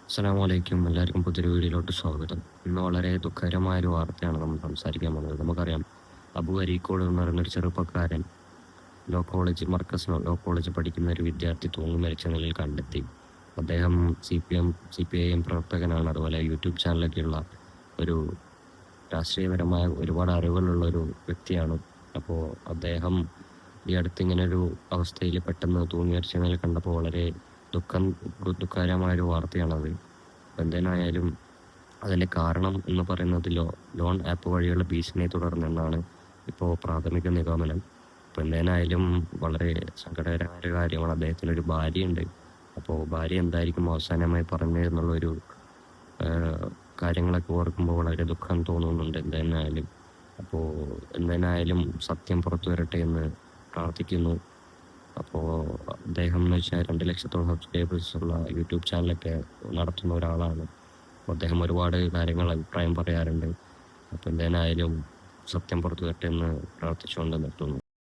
അസ്സലാമലൈക്കും. എല്ലാവർക്കും പുതിയൊരു വീഡിയോയിലോട്ട് സ്വാഗതം. ഇന്ന് വളരെ ദുഃഖകരമായ ഒരു വാർത്തയാണ് നമ്മൾ സംസാരിക്കാൻ പോകുന്നത്. നമുക്കറിയാം, അബു അരീക്കോട് എന്ന് പറയുന്നൊരു ചെറുപ്പക്കാരൻ ലോ കോളേജ് പഠിക്കുന്ന ഒരു വിദ്യാർത്ഥി തൂങ്ങി മരിച്ച നിലയിൽ കണ്ടെത്തി. അദ്ദേഹം CPIM പ്രവർത്തകനാണ്. അതുപോലെ യൂട്യൂബ് ചാനലൊക്കെയുള്ള ഒരു രാഷ്ട്രീയപരമായ ഒരുപാട് അറിവുകളുള്ള ഒരു വ്യക്തിയാണ്. അപ്പോൾ അദ്ദേഹം ഈ അടുത്ത് ഇങ്ങനൊരു അവസ്ഥയിൽ പെട്ടെന്ന് തൂങ്ങി മരിച്ച നിലയിൽ കണ്ടപ്പോൾ വളരെ ദുഃഖകരമായൊരു വാർത്തയാണത്. എന്തായാലും അതിൻ്റെ കാരണം എന്ന് പറയുന്നത് ലോൺ ആപ്പ് വഴിയുള്ള ഭീഷണിയെ തുടർന്നെന്നാണ് ഇപ്പോൾ പ്രാഥമിക നിഗമനം. അപ്പോൾ എന്തായാലും വളരെ സങ്കടകരമായ ഒരു കാര്യമാണ്. അദ്ദേഹത്തിനൊരു ഭാര്യയുണ്ട്. അപ്പോൾ ഭാര്യ എന്തായിരിക്കും അവസാനമായി പറഞ്ഞതെന്നുള്ളൊരു കാര്യങ്ങളൊക്കെ ഓർക്കുമ്പോൾ വളരെ ദുഃഖം തോന്നുന്നുണ്ട് എന്തായാലും. അപ്പോൾ എന്തായാലും സത്യം പുറത്തു വരട്ടെ എന്ന് പ്രാർത്ഥിക്കുന്നു. അപ്പോൾ അദ്ദേഹം എന്ന് വെച്ചാൽ 2 ലക്ഷത്തോളം സബ്സ്ക്രൈബേഴ്സ് ഉള്ള യൂട്യൂബ് ചാനലൊക്കെ നടത്തുന്ന ഒരാളാണ്. അപ്പോൾ അദ്ദേഹം ഒരുപാട് കാര്യങ്ങൾ അഭിപ്രായം പറയാറുണ്ട്. അപ്പോൾ എന്തായാലും സത്യം പുറത്തു വരട്ടെ എന്ന് പ്രാർത്ഥിച്ചുകൊണ്ട് നിർത്തുന്നു.